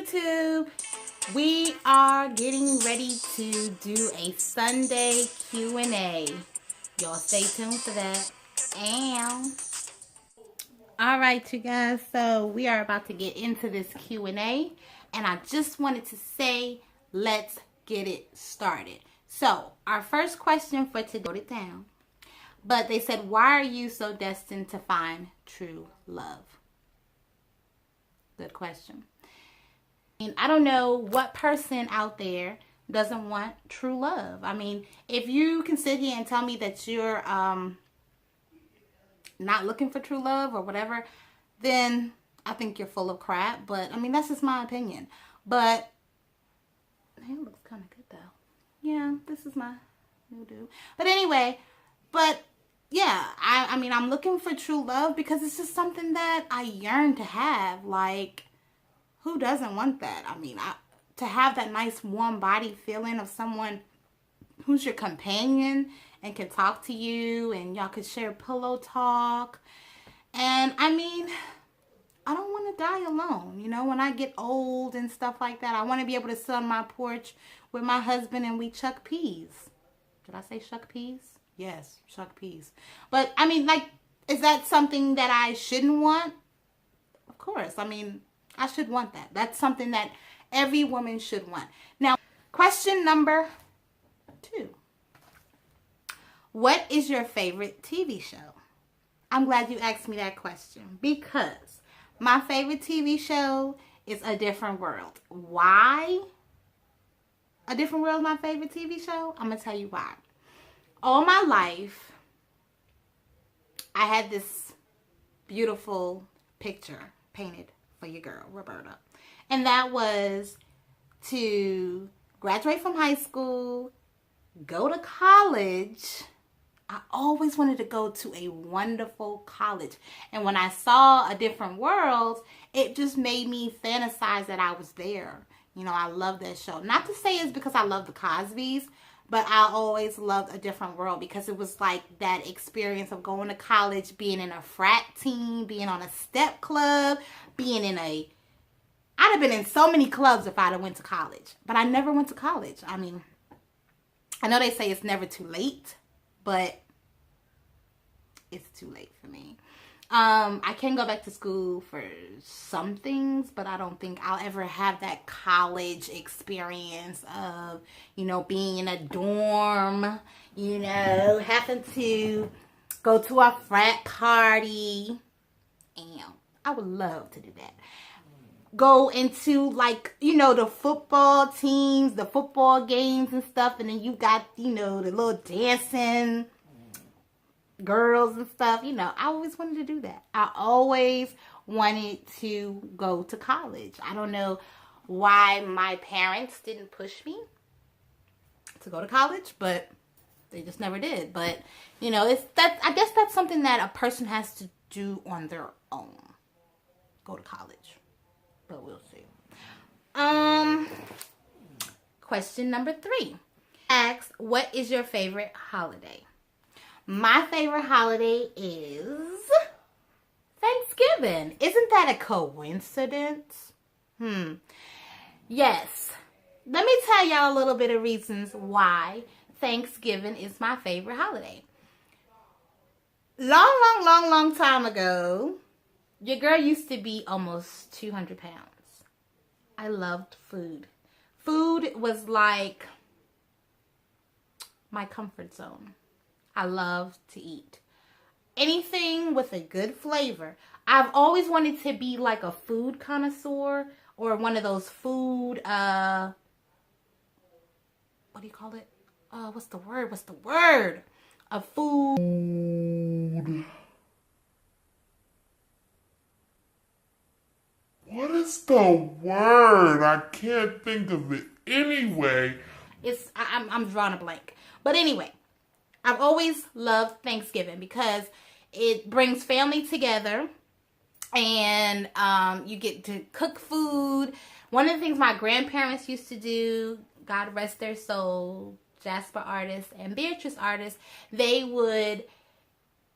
YouTube. We are getting ready to do a Sunday Q&A. Y'all stay tuned for that. And all right, you guys. So we are about to get into this Q&A, and I just wanted to say, let's get it started. So our first question for today, wrote it down, but they said, why are you so destined to find true love? Good question. I don't know what person out there doesn't want true love. I mean, if you can sit here and tell me that you're not looking for true love or whatever, then I think you're full of crap. But I mean, that's just my opinion. But it looks kind of good though. Yeah, this is my new dude. But anyway, yeah, I mean, I'm looking for true love because it's just something that I yearn to have. Like, who doesn't want that? I mean, to have that nice warm body feeling of someone who's your companion and can talk to you and y'all could share pillow talk. And I mean, I don't want to die alone. You know, when I get old and stuff like that, I want to be able to sit on my porch with my husband and we chuck peas. Did I say shuck peas? Yes, shuck peas. But I mean, like, is that something that I shouldn't want? Of course. I mean, I should want that. That's something that every woman should want. Now, question number 2. What is your favorite TV show? I'm glad you asked me that question because my favorite TV show is A Different World. Why A Different World is my favorite TV show? I'm going to tell you why. All my life, I had this beautiful picture painted for your girl, Roberta. And that was to graduate from high school, go to college. I always wanted to go to a wonderful college. And when I saw A Different World, it just made me fantasize that I was there. You know, I love that show. Not to say it's because I love the Cosbys, but I always loved A Different World because it was like that experience of going to college, being in a frat team, being on a step club, being in I'd have been in so many clubs if I'd have went to college. But I never went to college. I mean, I know they say it's never too late, but it's too late for me. I can go back to school for some things, but I don't think I'll ever have that college experience of, you know, being in a dorm, you know, having to go to a frat party. And I would love to do that. Go into, like, you know, the football teams, the football games and stuff. And then you got, you know, the little dancing girls and stuff. You know, I always wanted to do that. I always wanted to go to college. I don't know why my parents didn't push me to go to college, but they just never did. But, you know, I guess that's something that a person has to do on their own. Go to college. But we'll see. Question number 3. Asks, what is your favorite holiday? My favorite holiday is Thanksgiving. Isn't that a coincidence? Yes. Let me tell y'all a little bit of reasons why Thanksgiving is my favorite holiday. Long time ago, your girl used to be almost 200 pounds. I loved food. Food was like my comfort zone. I love to eat. Anything with a good flavor. I've always wanted to be like a food connoisseur or one of those food, what do you call it? What's the word? A food. What is the word? I can't think of it. Anyway. I'm drawing a blank. But anyway, I've always loved Thanksgiving because it brings family together and you get to cook food. One of the things my grandparents used to do, God rest their soul, Jasper Artist and Beatrice Artist, they would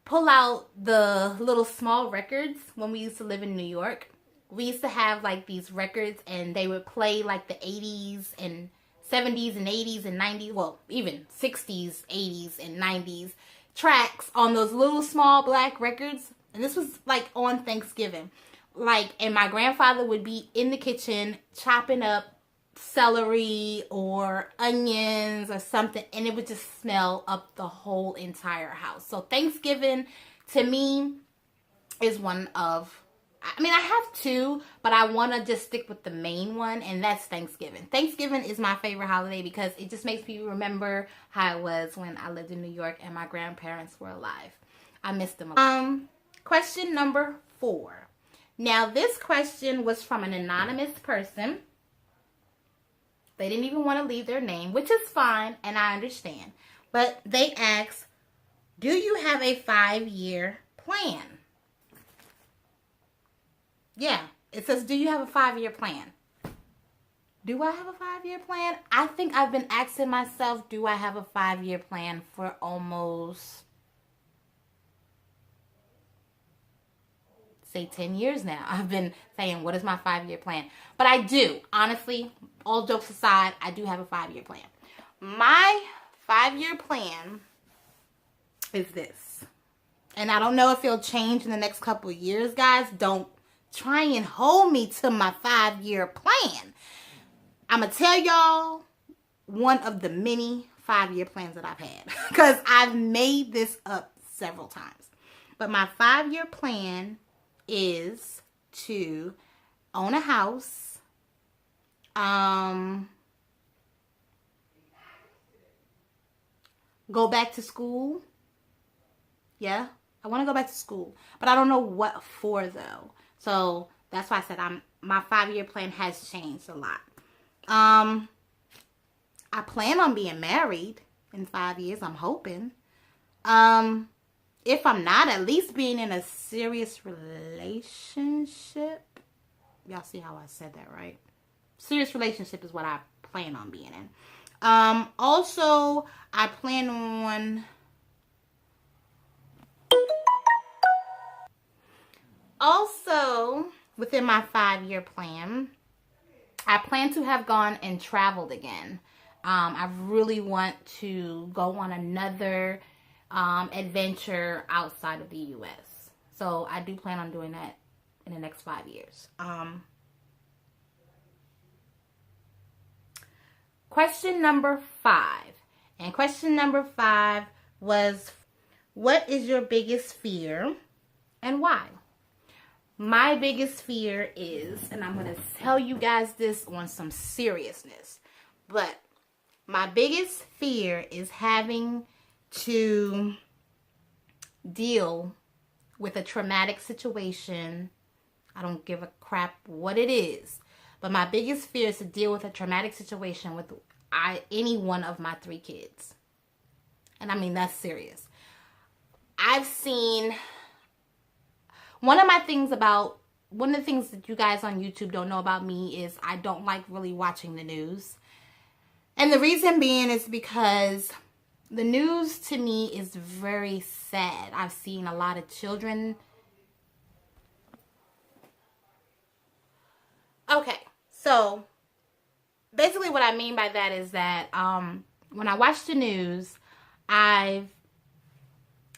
pull out the little small records when we used to live in New York we used to have like these records, and they would play like the 80s and 70s and 80s and 90s, well, even 60s, 80s, and 90s tracks on those little small black records. And this was like on Thanksgiving. Like, and my grandfather would be in the kitchen chopping up celery or onions or something, and it would just smell up the whole entire house. So Thanksgiving to me is one of, I mean, I have two, but I want to just stick with the main one, and that's Thanksgiving. Thanksgiving is my favorite holiday because it just makes me remember how it was when I lived in New York and my grandparents were alive. I miss them a lot. Question number 4. Now, this question was from an anonymous person. They didn't even want to leave their name, which is fine, and I understand. But they asked, do you have a 5-year plan? Yeah, it says, do you have a 5-year plan? Do I have a 5-year plan? I think I've been asking myself, do I have a 5-year plan for almost, say, 10 years now. I've been saying, what is my 5-year plan? But I do, honestly, all jokes aside, I do have a 5-year plan. My 5-year plan is this. And I don't know if it'll change in the next couple of years, guys. Don't try and hold me to my 5-year plan. I'm going to tell y'all one of the many 5-year plans that I've had. Because I've made this up several times. But my 5-year plan is to own a house. Go back to school. Yeah, I want to go back to school. But I don't know what for, though. So that's why I said my 5-year plan has changed a lot. I plan on being married in 5 years. I'm hoping. If I'm not, at least being in a serious relationship. Y'all see how I said that, right? Serious relationship is what I plan on being in. Also, I plan on... Also, within my 5-year plan, I plan to have gone and traveled again. I really want to go on another adventure outside of the U.S. So I do plan on doing that in the next 5 years. Question number 5. And question number 5 was, what is your biggest fear and why? My biggest fear is, and I'm going to tell you guys this on some seriousness, but my biggest fear is having to deal with a traumatic situation. I don't give a crap what it is, but my biggest fear is to deal with a traumatic situation with any one of my 3 kids. And I mean, that's serious. I've seen... One of the things that you guys on YouTube don't know about me is I don't like really watching the news. And the reason being is because the news to me is very sad. I've seen a lot of children. Okay, so basically what I mean by that is that when I watch the news, I've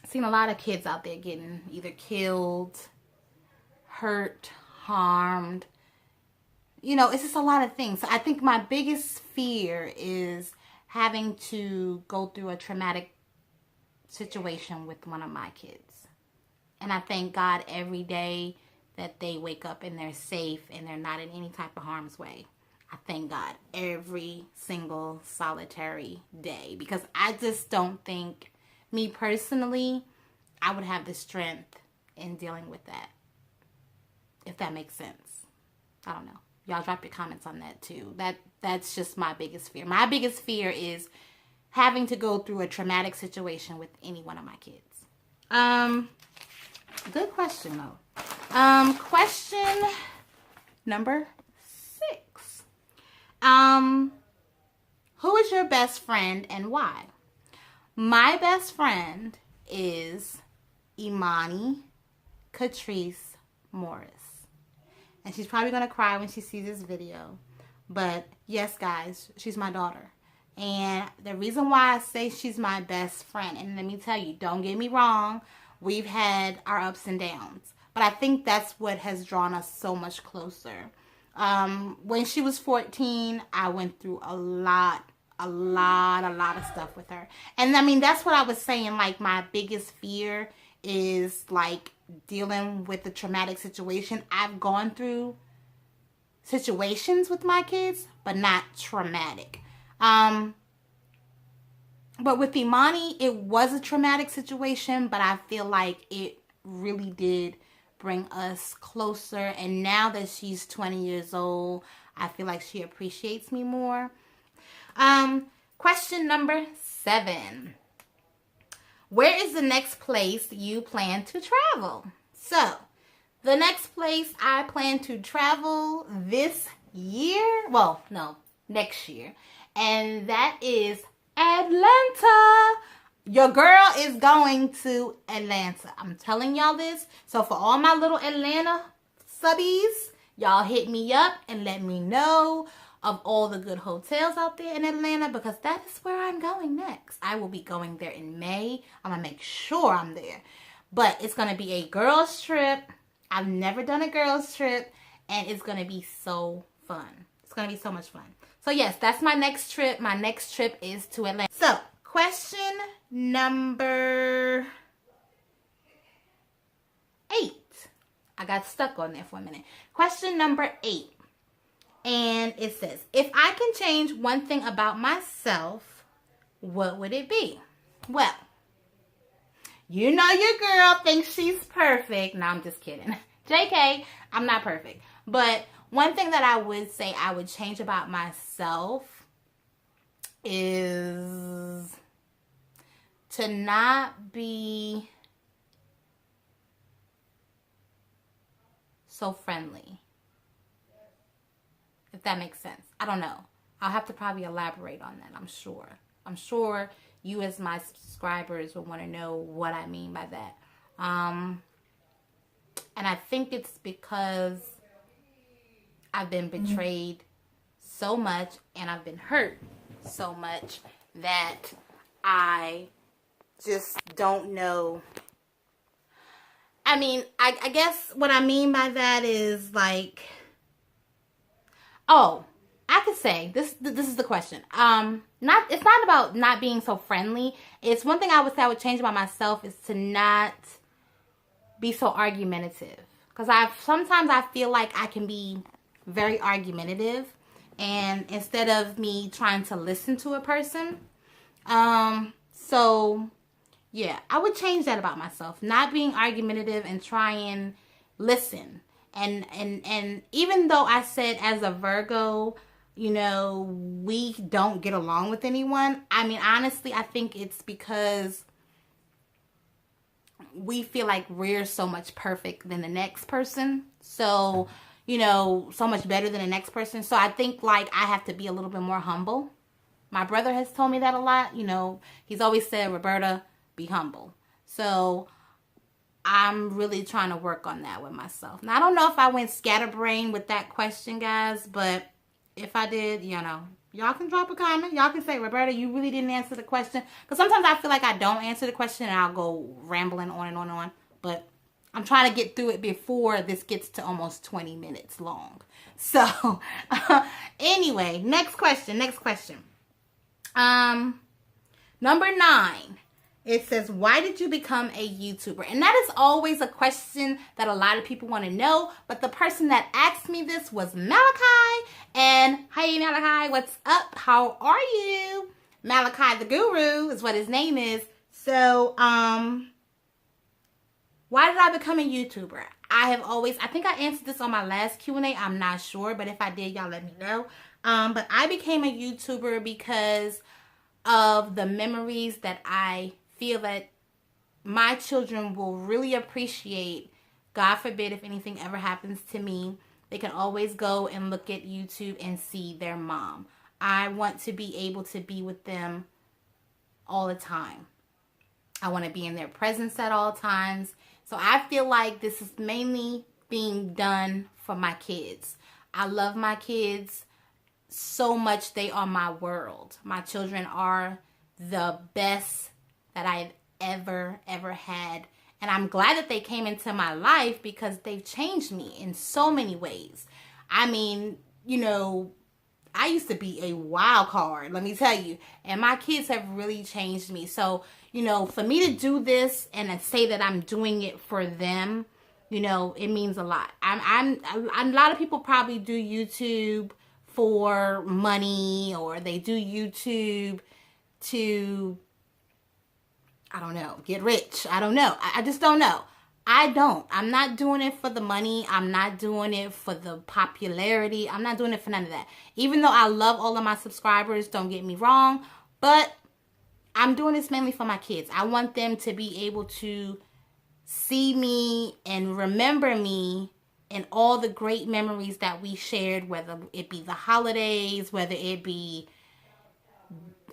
seen a lot of kids out there getting either killed, hurt, harmed. You know, it's just a lot of things. So I think my biggest fear is having to go through a traumatic situation with one of my kids. And I thank God every day that they wake up and they're safe and they're not in any type of harm's way. I thank God every single solitary day, because I just don't think, me personally, I would have the strength in dealing with that. If that makes sense. I don't know. Y'all drop your comments on that too. That's just my biggest fear. My biggest fear is having to go through a traumatic situation with any one of my kids. Good question though. Question number 6. Who is your best friend and why? My best friend is Imani Catrice Morris. And she's probably going to cry when she sees this video. But yes, guys, she's my daughter. And the reason why I say she's my best friend, and let me tell you, don't get me wrong, we've had our ups and downs. But I think that's what has drawn us so much closer. When she was 14, I went through a lot of stuff with her. And I mean, that's what I was saying. Like, my biggest fear is like dealing with the traumatic situation. I've gone through situations with my kids, but not traumatic. But with Imani, it was a traumatic situation, but I feel like it really did bring us closer. And now that she's 20 years old, I feel like she appreciates me more. Question number 7. Where is the next place you plan to travel? So, the next place I plan to travel this year, well, no, next year, and that is Atlanta. Your girl is going to Atlanta. I'm telling y'all this. So for all my little Atlanta subbies, y'all hit me up and let me know of all the good hotels out there in Atlanta, because that is where I'm going next. I will be going there in May. I'm going to make sure I'm there. But it's going to be a girls trip. I've never done a girls trip, and it's going to be so fun. It's going to be so much fun. So yes, that's my next trip. My next trip is to Atlanta. So, question number 8. I got stuck on there for a minute. Question number 8. And it says, if I can change one thing about myself, what would it be? Well, you know your girl thinks she's perfect. No, I'm just kidding. JK, I'm not perfect. But one thing that I would say I would change about myself is to not be so friendly. If that makes sense. I don't know. I'll have to probably elaborate on that, I'm sure. I'm sure you as my subscribers will want to know what I mean by that. And I think it's because I've been betrayed so much and I've been hurt so much that I just don't know. I mean, I guess what I mean by that is like, oh, I could say this is the question. It's not about not being so friendly. It's one thing I would say I would change about myself is to not be so argumentative. Because sometimes I feel like I can be very argumentative, and instead of me trying to listen to a person. So yeah, I would change that about myself. Not being argumentative and try and listen. And even though I said as a Virgo, you know, we don't get along with anyone. I mean, honestly, I think it's because we feel like we're so much perfect than the next person. So, you know, so much better than the next person. So I think like I have to be a little bit more humble. My brother has told me that a lot. You know, he's always said, Roberta, be humble. So I'm really trying to work on that with myself. Now, I don't know if I went scatterbrain with that question, guys, but if I did, you know, y'all can drop a comment. Y'all can say, Roberta, you really didn't answer the question. Because sometimes I feel like I don't answer the question and I'll go rambling on and on and on. But I'm trying to get through it before this gets to almost 20 minutes long. So, anyway, next question. Number 9. It says, why did you become a YouTuber? And that is always a question that a lot of people want to know. But the person that asked me this was Malachi. And hey, Malachi, what's up? How are you? Malachi the Guru is what his name is. So, why did I become a YouTuber? I think I answered this on my last Q&A. I'm not sure. But if I did, y'all let me know. But I became a YouTuber because of the memories that I feel that my children will really appreciate. God forbid if anything ever happens to me, they can always go and look at YouTube and see their mom. I want to be able to be with them all the time. I want to be in their presence at all times. So I feel like this is mainly being done for my kids. I love my kids so much. They are my world. My children are the best that I've ever had. And I'm glad that they came into my life because they've changed me in so many ways. I mean, you know, I used to be a wild card, let me tell you. And my kids have really changed me. So, you know, for me to do this and to say that I'm doing it for them, you know, it means a lot. A lot of people probably do YouTube for money, or they do YouTube to, I don't know, get rich. I don't know. I just don't know. I don't. I'm not doing it for the money. I'm not doing it for the popularity. I'm not doing it for none of that. Even though I love all of my subscribers, don't get me wrong, but I'm doing this mainly for my kids. I want them to be able to see me and remember me and all the great memories that we shared, whether it be the holidays, whether it be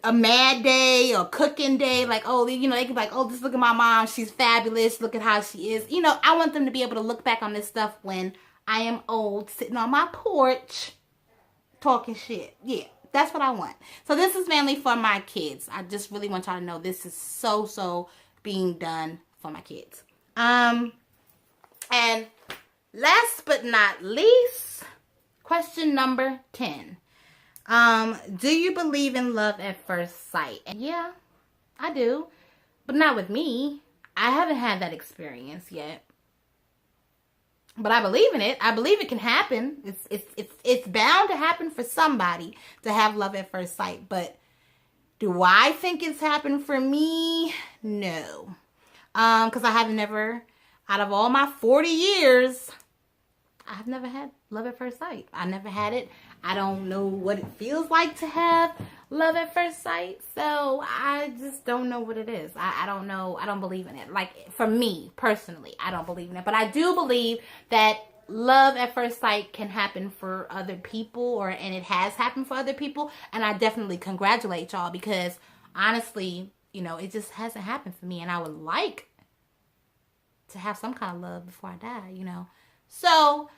a mad day or cooking day. Like, oh, you know, they can be like, oh, just look at my mom. She's fabulous. Look at how she is. You know, I want them to be able to look back on this stuff when I am old, sitting on my porch, talking shit. Yeah, that's what I want. So this is mainly for my kids. I just really want y'all to know this is so being done for my kids. And last but not least, question number 10. Do you believe in love at first sight? And yeah, I do, but not with me. I haven't had that experience yet, but I believe in it. I believe it can happen. It's bound to happen for somebody to have love at first sight. But do I think it's happened for me? No. Because I have never, out of all my 40 years, I've never had love at first sight. I never had it. I don't know what it feels like to have love at first sight. So I just don't know what it is. I don't know. I don't believe in it. Like, for me personally, I don't believe in it. But I do believe that love at first sight can happen for other people, and it has happened for other people. And I definitely congratulate y'all, because honestly, you know, it just hasn't happened for me. And I would like to have some kind of love before I die, you know. So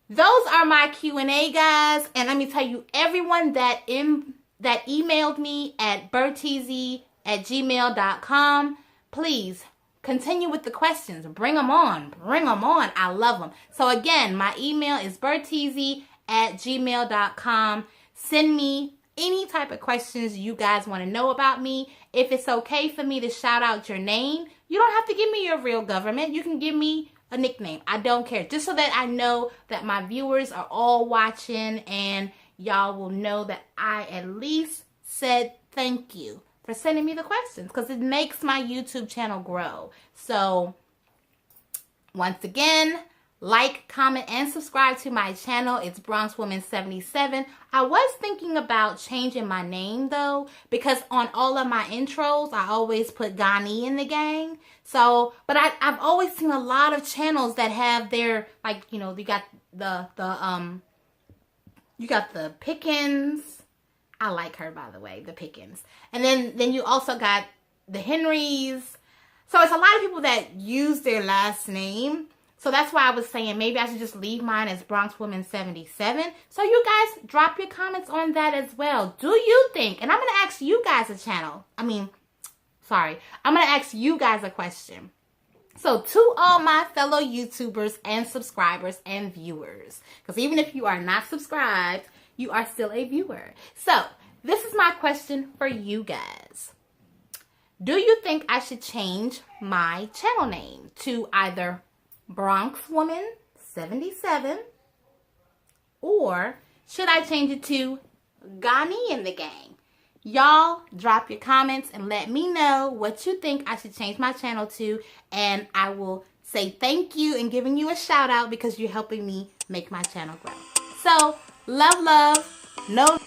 those are my Q&A, guys. And let me tell you, everyone that emailed me at berteezy@gmail.com, please continue with the questions. Bring them on. Bring them on. I love them. So again, my email is berteezy@gmail.com. Send me any type of questions you guys want to know about me. If it's okay for me to shout out your name, you don't have to give me your real government. You can give me a nickname. I don't care. Just so that I know that my viewers are all watching, and y'all will know that I at least said thank you for sending me the questions, because it makes my YouTube channel grow. So once again, like, comment, and subscribe to my channel. It's BronxWoman77. I was thinking about changing my name, though, because on all of my intros, I always put Ghani in the gang. So, but I've always seen a lot of channels that have their, like, you know, you got the Pickens. I like her, by the way, the Pickens. And then you also got the Henrys. So it's a lot of people that use their last name. So that's why I was saying maybe I should just leave mine as BronxWoman77. So you guys drop your comments on that as well. Do you think, and I'm going to ask you guys I'm going to ask you guys a question. So to all my fellow YouTubers and subscribers and viewers, because even if you are not subscribed, you are still a viewer. So this is my question for you guys. Do you think I should change my channel name to either BronxWoman77, or should I change it to Ghani in the Gang? Y'all drop your comments and let me know what you think I should change my channel to, and I will say thank you and giving you a shout out because you're helping me make my channel grow. So love, no